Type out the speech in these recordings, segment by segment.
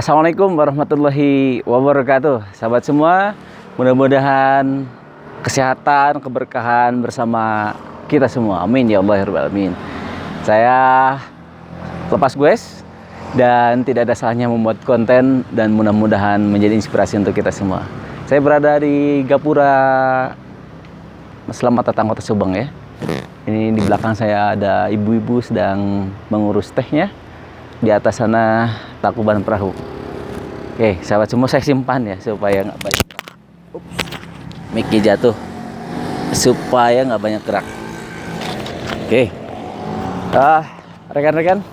Assalamualaikum warahmatullahi wabarakatuh. Sahabat semua, mudah-mudahan kesehatan, keberkahan bersama kita semua. Amin ya Allah ya Rabbal alamin. Saya lepas guys dan tidak ada salahnya membuat konten dan mudah-mudahan menjadi inspirasi untuk kita semua. Saya berada di Gapura Selamat Datang Kota Subang ya. Ini di belakang saya ada ibu-ibu sedang mengurus tehnya. Di atas sana takuban perahu. Oke, sahabat semua, saya simpan ya supaya nggak banyak. Mic-nya jatuh supaya nggak banyak gerak. Oke, rekan-rekan,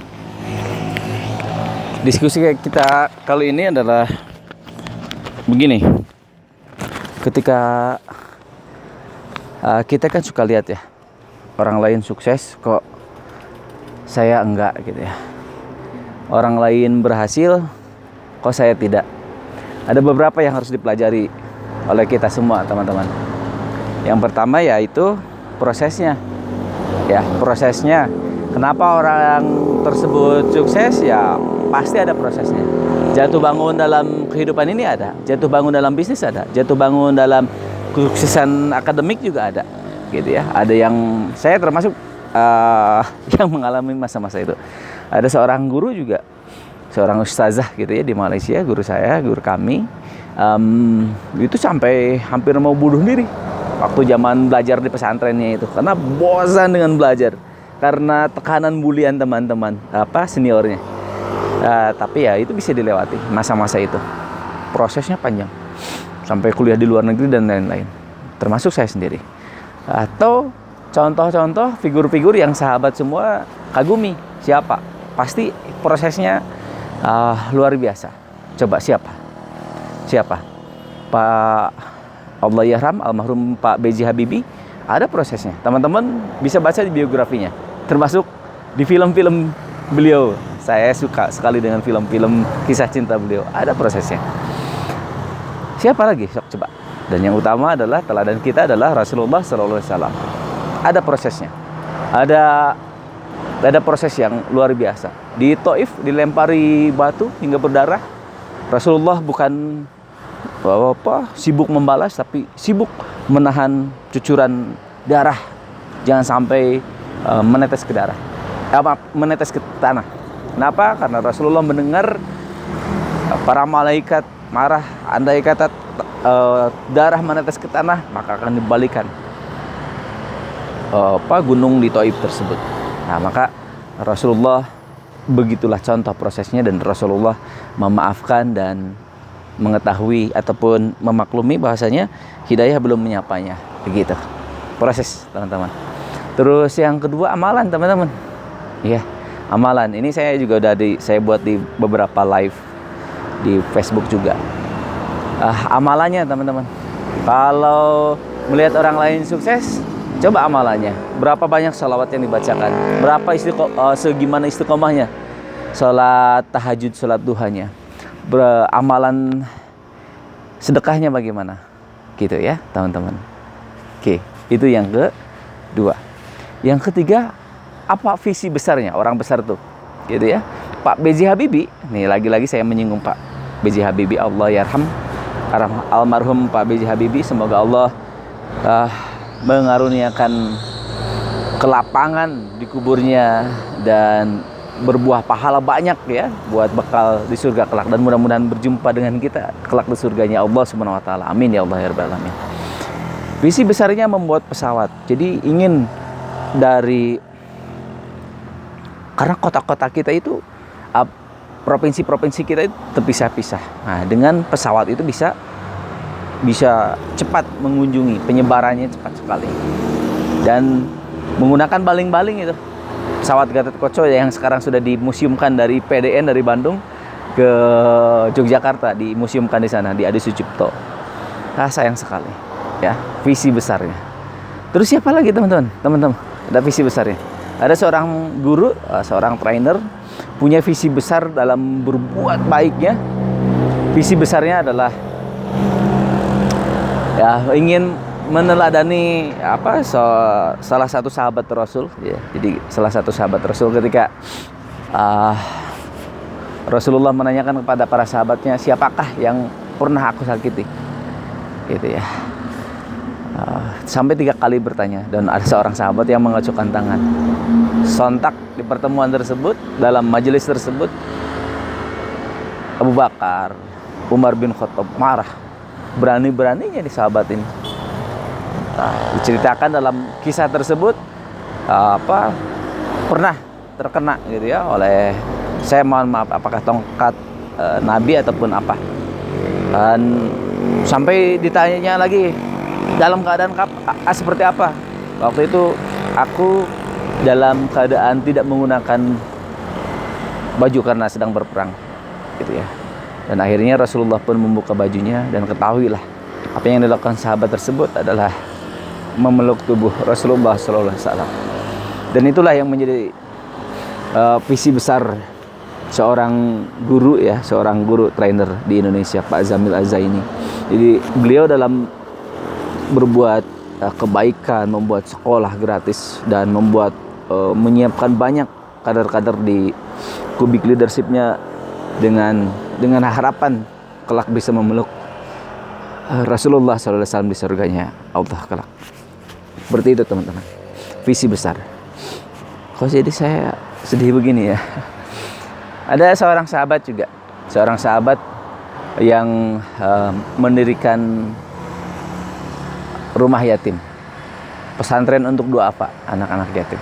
diskusi kita kali ini adalah begini. Ketika kita kan suka lihat ya orang lain sukses, kok saya enggak gitu ya. Orang lain berhasil, kok saya tidak. Ada beberapa yang harus dipelajari oleh kita semua, teman-teman. Yang pertama yaitu prosesnya. Ya, prosesnya. Kenapa orang tersebut sukses? Ya, pasti ada prosesnya. Jatuh bangun dalam kehidupan ini ada. Jatuh bangun dalam bisnis ada. Jatuh bangun dalam kesuksesan akademik juga ada. Gitu ya. Ada yang saya termasuk yang mengalami masa-masa itu. Ada seorang guru juga, seorang ustazah gitu ya di Malaysia, guru saya, guru kami, itu sampai hampir mau bunuh diri waktu zaman belajar di pesantrennya itu, karena bosan dengan belajar, karena tekanan bulian teman-teman seniornya. Tapi ya itu bisa dilewati masa-masa itu. Prosesnya panjang, sampai kuliah di luar negeri dan lain-lain, termasuk saya sendiri. Atau contoh-contoh figur-figur yang sahabat semua kagumi, siapa? Pasti prosesnya luar biasa. Coba siapa? Pak Allahyarham almarhum Pak B.J. Habibie, ada prosesnya. Teman-teman bisa baca di biografinya, termasuk di film-film beliau. Saya suka sekali dengan film-film kisah cinta beliau. Ada prosesnya. Siapa lagi? Sok coba. Dan yang utama adalah teladan kita adalah Rasulullah SAW. Ada prosesnya. Ada proses yang luar biasa. Di Taif dilempari batu hingga berdarah. Rasulullah bukan sibuk membalas, tapi sibuk menahan cucuran darah jangan sampai menetes ke darah. Menetes ke tanah. Kenapa? Karena Rasulullah mendengar para malaikat marah, andai kata darah menetes ke tanah, maka akan dibalikan gunung di Taif tersebut. Nah, maka Rasulullah begitulah contoh prosesnya, dan Rasulullah memaafkan dan mengetahui ataupun memaklumi bahwasanya hidayah belum menyapanya. Begitu proses, teman-teman. Terus yang kedua, amalan, teman-teman. Iya, amalan. Ini saya juga saya buat di beberapa live di Facebook juga. Amalannya, teman-teman. Kalau melihat orang lain sukses, coba amalannya. Berapa banyak sholawat yang dibacakan? Berapa segimana istiqomahnya? Sholat tahajud, sholat duhanya. Amalan sedekahnya bagaimana? Gitu ya, teman-teman. Oke, itu yang kedua. Yang ketiga, apa visi besarnya orang besar tuh? Gitu ya. Pak B.J. Habibie, nih lagi-lagi saya menyinggung Pak B.J. Habibie, Allahyarham almarhum Pak B.J. Habibie, semoga Allah mengaruniakan kelapangan di kuburnya dan berbuah pahala banyak ya buat bekal di surga kelak, dan mudah-mudahan berjumpa dengan kita kelak di surganya Allah Subhanahu wa taala. Amin ya Allah ya Rabbal alamin. Visi besarnya membuat pesawat. Jadi ingin karena kota-kota kita itu provinsi-provinsi kita itu terpisah-pisah. Nah, dengan pesawat itu bisa cepat mengunjungi, penyebarannya cepat sekali. Dan menggunakan baling-baling itu. Pesawat Gatot yang sekarang sudah dimuseumkan dari PDN dari Bandung ke Yogyakarta, dimuseumkan di sana di Adi Sucipto. Sayang sekali ya, visi besarnya. Terus siapa lagi, teman-teman? Ada visi besarnya. Ada seorang guru, seorang trainer punya visi besar dalam berbuat baiknya. Visi besarnya adalah ya ingin meneladani salah satu sahabat Rasul ya. Jadi salah satu sahabat Rasul ketika Rasulullah menanyakan kepada para sahabatnya, siapakah yang pernah aku sakiti, gitu ya. Sampai 3 kali bertanya, dan ada seorang sahabat yang mengacukan tangan. Sontak di pertemuan tersebut, dalam majelis tersebut, Abu Bakar, Umar bin Khattab marah. Berani-beraninya di sahabat ini. Diceritakan dalam kisah tersebut pernah terkena gitu ya oleh, saya mohon maaf, apakah tongkat Nabi ataupun apa. Dan sampai ditanyanya lagi, dalam keadaan seperti apa? Waktu itu aku dalam keadaan tidak menggunakan baju karena sedang berperang, gitu ya. Dan akhirnya Rasulullah pun membuka bajunya, dan ketahuilah apa yang dilakukan sahabat tersebut adalah memeluk tubuh Rasulullah SAW. Dan itulah yang menjadi visi besar seorang guru ya, seorang guru trainer di Indonesia, Pak Zamil Az-Zaini. Jadi beliau dalam berbuat kebaikan, membuat sekolah gratis, dan menyiapkan banyak kader-kader di kubik leadershipnya dengan harapan kelak bisa memeluk Rasulullah SAW di surganya Allah kelak. Seperti itu teman-teman, visi besar. Kok jadi saya sedih begini ya? Ada seorang sahabat juga, seorang sahabat yang mendirikan rumah yatim, pesantren untuk duafa anak-anak yatim,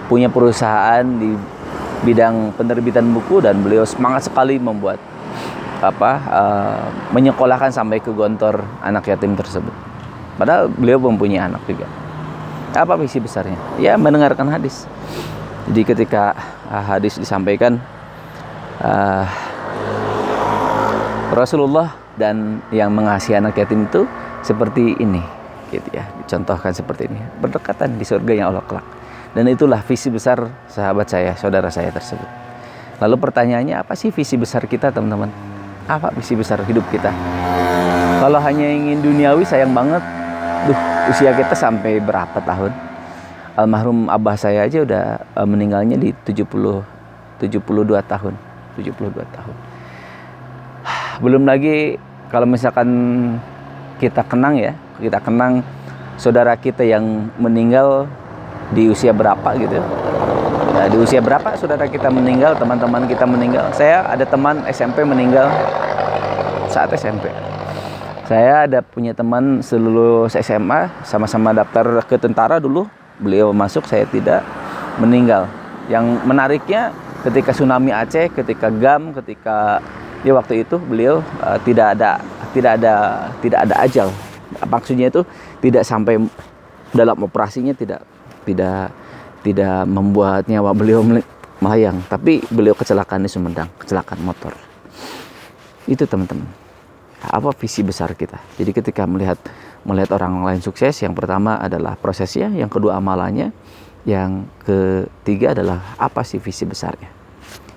punya perusahaan di bidang penerbitan buku, dan beliau semangat sekali membuat menyekolahkan sampai ke gontor anak yatim tersebut. Padahal beliau mempunyai anak juga. Apa visi besarnya? Ya, mendengarkan hadis. Jadi ketika hadis disampaikan, Rasulullah dan yang mengasihi anak yatim itu seperti ini, gitu ya, dicontohkan seperti ini, berdekatan di surga yang Allah kelak. Dan itulah visi besar sahabat saya, saudara saya tersebut. Lalu pertanyaannya, apa sih visi besar kita teman-teman? Apa visi besar hidup kita? Kalau hanya ingin duniawi, sayang banget. Usia kita sampai berapa tahun? Almarhum abah saya aja udah meninggalnya di 72 tahun. 72 tahun. Belum lagi kalau misalkan kita kenang saudara kita yang meninggal di usia berapa gitu ya. Nah, di usia berapa saudara kita meninggal, teman-teman kita meninggal. Saya ada teman SMP meninggal saat SMP. Saya ada punya teman selulus SMA, sama-sama daftar ke tentara dulu. Beliau masuk, saya tidak, meninggal. Yang menariknya ketika tsunami Aceh, ketika GAM, ketika ya waktu itu beliau tidak ada ajal. Maksudnya itu tidak sampai dalam operasinya, tidak membuat nyawa beliau melayang, tapi beliau kecelakaan di Sumedang, kecelakaan motor. Itu teman-teman, apa visi besar kita. Jadi ketika melihat orang lain sukses, yang pertama adalah prosesnya, yang kedua amalannya, yang ketiga adalah apa sih visi besarnya.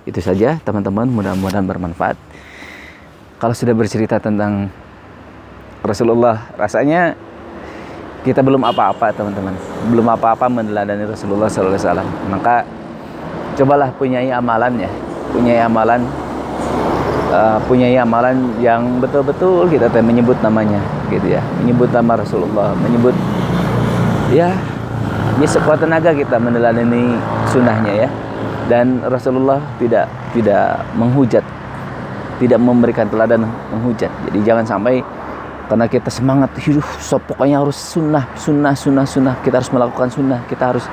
Itu saja teman-teman, mudah-mudahan bermanfaat. Kalau sudah bercerita tentang Rasulullah, rasanya kita belum apa-apa teman-teman, belum apa-apa meneladani Rasulullah SAW. Maka cobalah punyai amalannya, punyai amalan yang betul-betul kita menyebut namanya, gitu ya, menyebut nama Rasulullah, menyebut ya sekuat tenaga kita meneladani sunnahnya ya. Dan Rasulullah tidak menghujat, tidak memberikan teladan menghujat. Jadi jangan sampai karena kita semangat hidup, pokoknya harus sunnah, kita harus melakukan sunnah, kita harus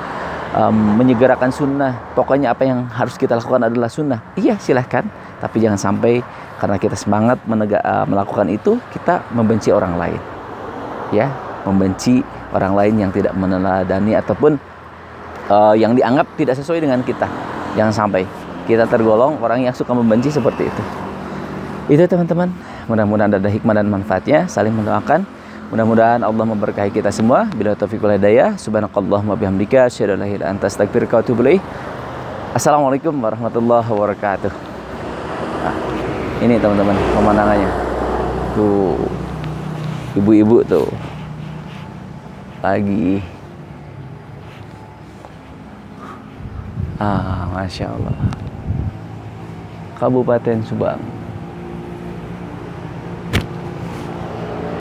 menyegerakan sunnah, pokoknya apa yang harus kita lakukan adalah sunnah. Iya silahkan, tapi jangan sampai karena kita semangat melakukan itu, kita membenci orang lain, ya, membenci orang lain yang tidak meneladani ataupun yang dianggap tidak sesuai dengan kita. Jangan sampai kita tergolong orang yang suka membenci seperti itu. Itu teman-teman, mudah-mudahan ada hikmah dan manfaatnya. Saling mendoakan, mudah-mudahan Allah memberkahi kita semua. Bila taufiq wal hidayah, subhanakallahumma bihamdika, asyhadu an la ilaha illa anta, astaghfiruka wa atubu ilaik. Assalamualaikum warahmatullahi wabarakatuh. Nah, ini teman-teman pemandangannya. Tuh ibu-ibu tuh lagi. Masya Allah. Kabupaten Subang.